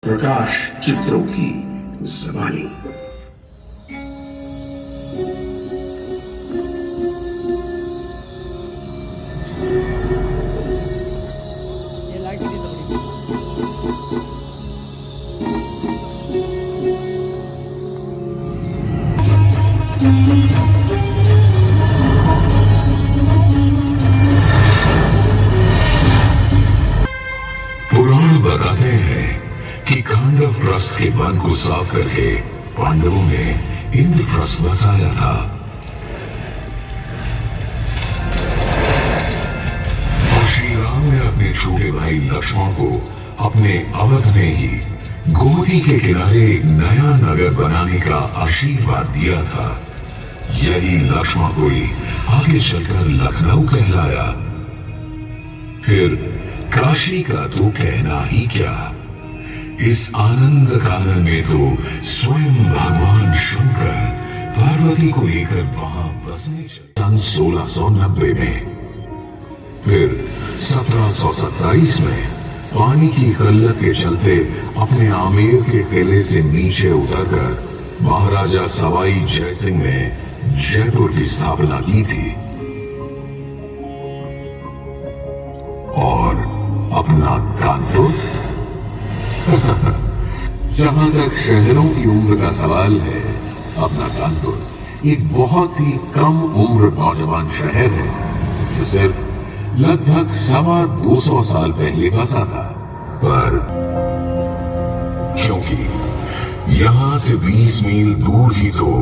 प्रकाश चित्रों की जबानी। पुराण बताते हैं कि खांडव प्रस्थ के वन को साफ करके पांडवों ने इंद्रप्रस्थ बसाया था। और श्री राम ने अपने छोटे भाई लक्ष्मण को अपने अवध में ही गोमती के किनारे एक नया नगर बनाने का आशीर्वाद दिया था। यही लक्ष्मण को ही आगे चलकर लखनऊ कहलाया। फिर काशी का तो कहना ही क्या। इस आनंद कानन में तो स्वयं भगवान शंकर पार्वती को लेकर वहां बसने चले सन 1690 में। फिर 1727 में पानी की किल्लत के चलते अपने आमेर के किले से नीचे उतरकर महाराजा सवाई जयसिंह ने जयपुर की स्थापना की थी और अपना कानपुर जहां तक शहरों की उम्र का सवाल है, अपना कानपुर एक बहुत ही कम उम्र नौजवान शहर है जो सिर्फ लगभग 225 साल पहले बसा था। पर क्योंकि यहां से 20 मील दूर ही तो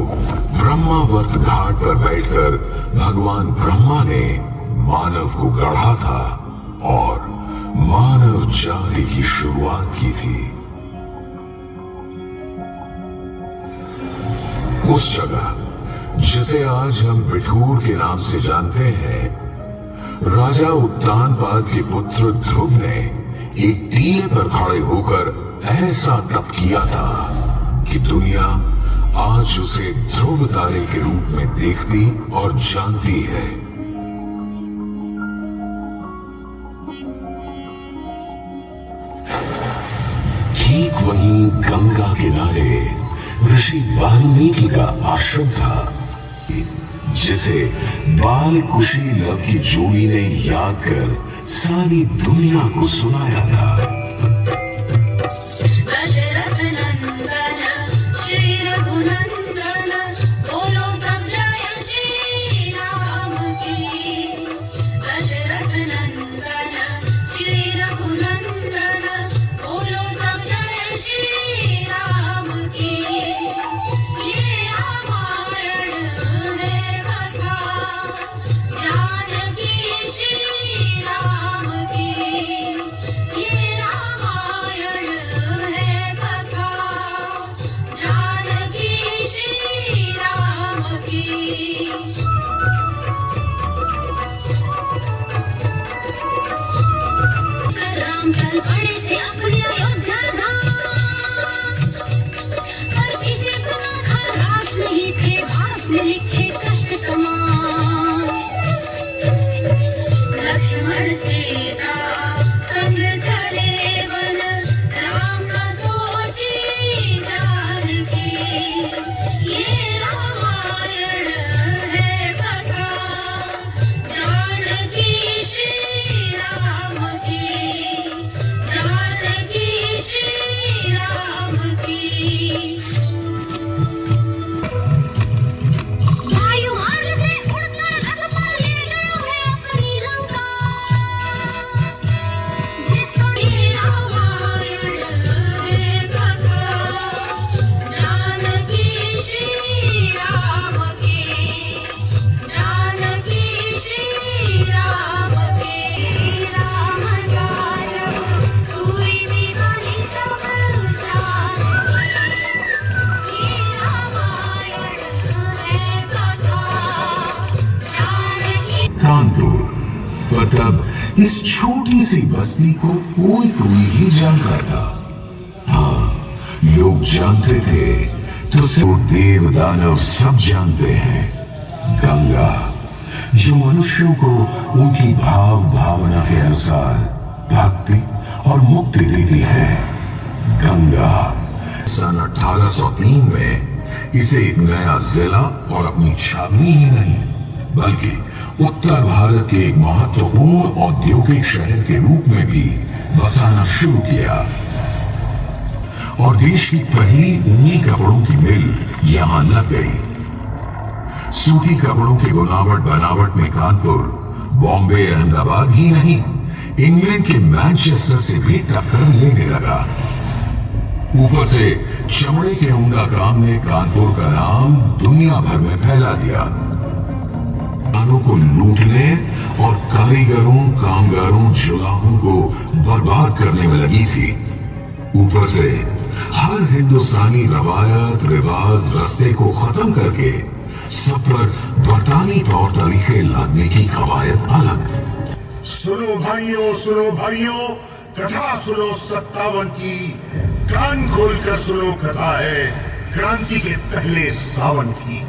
ब्रह्मावर्त घाट पर बैठकर भगवान ब्रह्मा ने मानव को गढ़ा था और मानव जाति की शुरुआत की थी। उस जगह जिसे आज हम बिठूर के नाम से जानते हैं, राजा उत्तानपाद के पुत्र ध्रुव ने एक टीले पर खड़े होकर ऐसा तप किया था कि दुनिया आज उसे ध्रुव तारे के रूप में देखती और जानती है। ठीक वहीं गंगा किनारे ऋषि वाल्मीकि का आश्रम था, जिसे बाल कुशी लव की जोड़ी ने याद कर सारी दुनिया को सुनाया था। पर तब इस छोटी सी बस्ती को कोई ही जानता था। हाँ, लोग जानते थे तो सिर्फ देव दानव सब जानते हैं। गंगा जो मनुष्यों को उनकी भाव भावना के अनुसार भक्ति और मुक्ति देती है, गंगा। सन 1803 में इसे एक नया जिला और अपनी छावनी ही नहीं बल्कि उत्तर भारत के एक महत्वपूर्ण औद्योगिक शहर के रूप में भी बसाना शुरू किया और देश की पहली ऊनी कपड़ों की मिल यहां लग गई। सूती कपड़ों की बुनावट बनावट में कानपुर, बॉम्बे, अहमदाबाद ही नहीं, इंग्लैंड के मैनचेस्टर से भी टक्कर लेने लगा। ऊपर से चमड़े के उमदा काम ने कानपुर का नाम दुनिया भर में फैला दिया। किसानों को लूटने और कारीगरों, कामगारों, जुलाहों को बर्बाद करने में लगी थी। ऊपर से हर हिंदुस्तानी रवायत, रिवाज, रस्ते को खत्म करके सब पर बरतानी तौर तरीके लादने की कवायद अलग। सुनो भाइयों, कथा सुनो 57 की। कान खोलकर सुनो, कथा है क्रांति के पहले सावन की।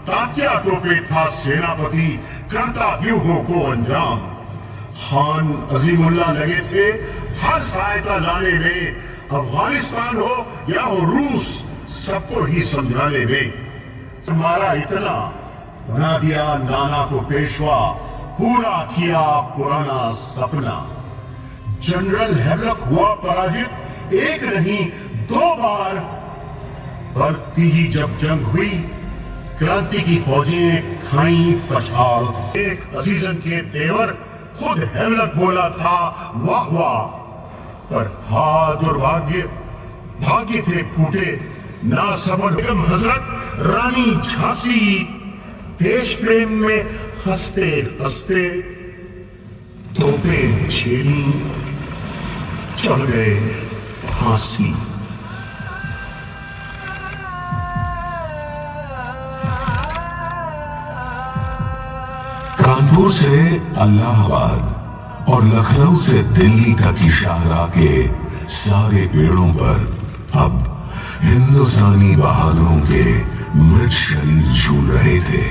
तात्या टोपे था सेनापति, करता व्यूहों को अंजाम। खान अजीमुल्लाह लगे थे हर सहायता लाने में। अफगानिस्तान हो या हो रूस, सबको ही समझाने में। मारा इतना, बना दिया नाना को पेशवा, पूरा किया पुराना सपना। जनरल हैवलॉक हुआ पराजित, एक नहीं 2 बार। बढ़ती ही जब जंग हुई, क्रांति की फौजें खाई पछाड़। एक अजीजन के तेवर खुद हैवलॉक बोला था वाह वाह, पर दुर्भाग्य भाग्य थे फूटे ना समझ। हजरत रानी झांसी देश प्रेम में हंसते हंसते तोपें झेली, चढ़ गए फांसी। कानपुर से इलाहाबाद और लखनऊ से दिल्ली तक की शाहराह के सारे पेड़ों पर अब हिंदुस्तानी बहादुरों के मृत शरीर झूल रहे थे।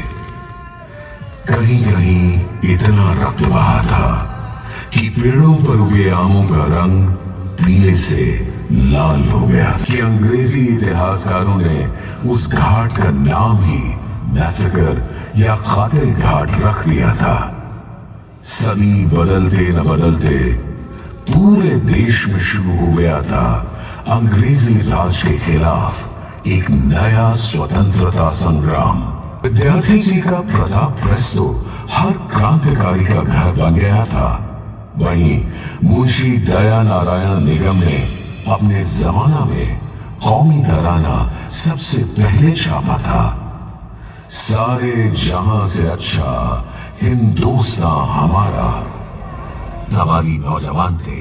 कहीं कहीं इतना रक्त बहा था कि पेड़ों पर उगे आमों का रंग पीले से लाल हो गया कि अंग्रेजी इतिहासकारों ने उस घाट का नाम ही मैसेकर या कातिल घाट रख दिया था। सभी बदलते न बदलते पूरे देश में शुरू हो गया था अंग्रेजी राज के खिलाफ एक नया स्वतंत्रता संग्राम। विद्यार्थी जी का प्रताप प्रेस तो हर क्रांतिकारी का घर बन गया था। वहीं मुंशी दया नारायण निगम ने अपने जमाना में कौमी तराना सबसे पहले छापा था। सारे जहां से अच्छा हिंदुस्तान हमारा। सवारी नौजवान थे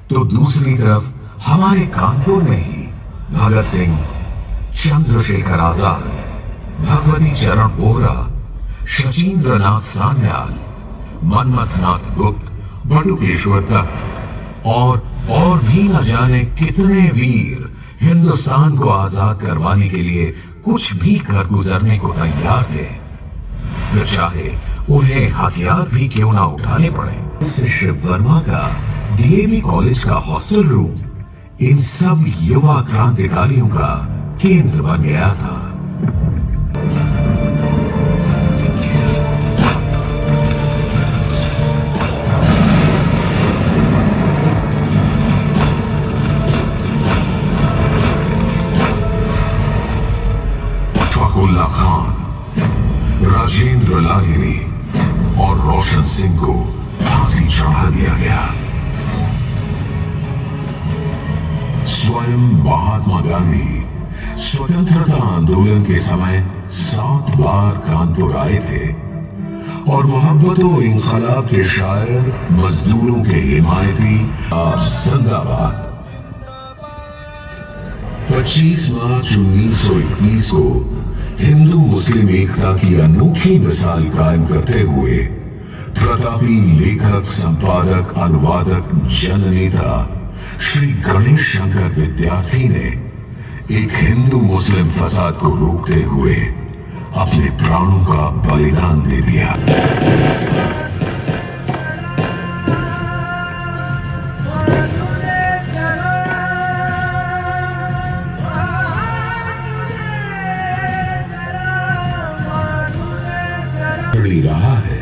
तो दूसरी तरफ हमारे कानपुर में ही भगत सिंह, चंद्रशेखर आजाद, भगवती चरण बोहरा, शचीन्द्र नाथ सान्याल, मनमथ नाथ गुप्त, बटुकेश्वर तक और भी न जाने कितने वीर हिंदुस्तान को आजाद करवाने के लिए कुछ भी कर गुजरने को तैयार थे, फिर चाहे उन्हें हथियार भी क्यों ना उठाने पड़े। शिव वर्मा का डीएवी कॉलेज का हॉस्टल रूम इन सब युवा क्रांतिकारियों का केंद्र बन गया था। फखरुल्लाह खान, राजेंद्र लाहिरी और रोशन सिंह को फांसी चढ़ा दिया गया। स्वयं महात्मा गांधी स्वतंत्रता आंदोलन के समय 7 बार कानपुर आए थे और मोहब्बतों इंकलाब के शायर, मजदूरों के हिमायती आप जिंदाबाद। 25 मार्च 1931 को हिंदू मुस्लिम एकता की अनोखी मिसाल कायम करते हुए प्रतापी लेखक, संपादक, अनुवादक, जननेता श्री गणेश शंकर विद्यार्थी ने एक हिंदू मुस्लिम फसाद को रोकते हुए अपने प्राणों का बलिदान दे दिया। खड़ी रहा है।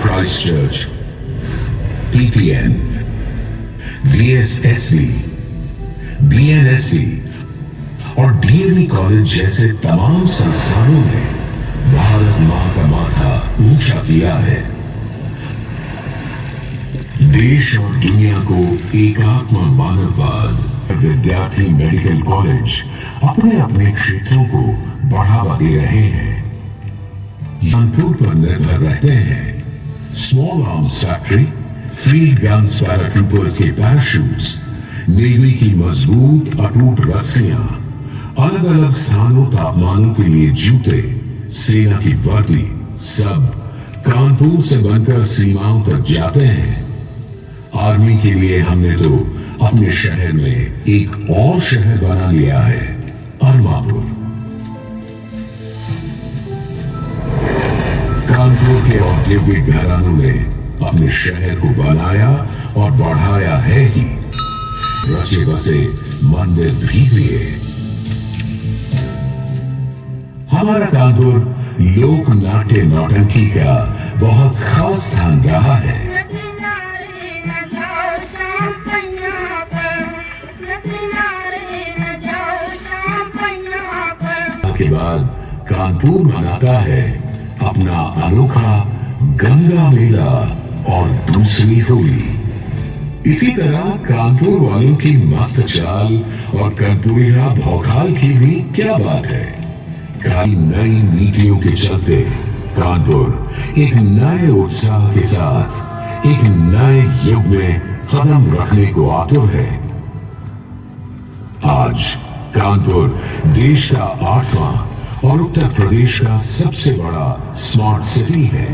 क्राइस्ट चर्च, पीपीएन, वीएसएससी, बीएनएससी और डीएवी कॉलेज जैसे तमाम संस्थानों ने भारत मां का माथा ऊंचा किया है। देश और दुनिया को एकात्म मानववाद, विद्यार्थी मेडिकल कॉलेज अपने अपने क्षेत्रों को बढ़ावा दे रहे हैं। कानपुर पर निर्भर रहते हैं। Small arms factory, field guns, paratroopers के पैराशूट्स, नेवी की मजबूत अटूट रस्सियां, अलग अलग स्थानों तापमानों के लिए जूते, सेना की वर्दी, सब कानपुर से बनकर सीमाओं तक जाते हैं। आर्मी के लिए हमने तो अपने शहर में एक और शहर बना लिया है, अरमापुर। कानपुर के औद्योगिक घरानों ने अपने शहर को बनाया और बढ़ाया है ही, रचे बसे मंदिर भी दिए। हमारा कानपुर लोक नाट्य नौटंकी का बहुत खास स्थान रहा है। के बाद कानपुर मनाता है अपना अनोखा गंगा मेला और दूसरी होली। इसी तरह कानपुर वालों की मस्त चाल और कानपुरिया भौकाल की भी क्या बात है। कई नई नीतियों के चलते कानपुर एक नए उत्साह के साथ एक नए युग में कदम रखने को आतुर है। आज कानपुर देश का 8वां और उत्तर प्रदेश का सबसे बड़ा स्मार्ट सिटी है।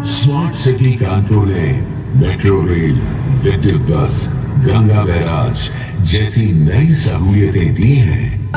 स्मार्ट सिटी कानपुर ने मेट्रो रेल, विद्युत बस, गंगा बैराज जैसी नई सहूलियतें दी हैं।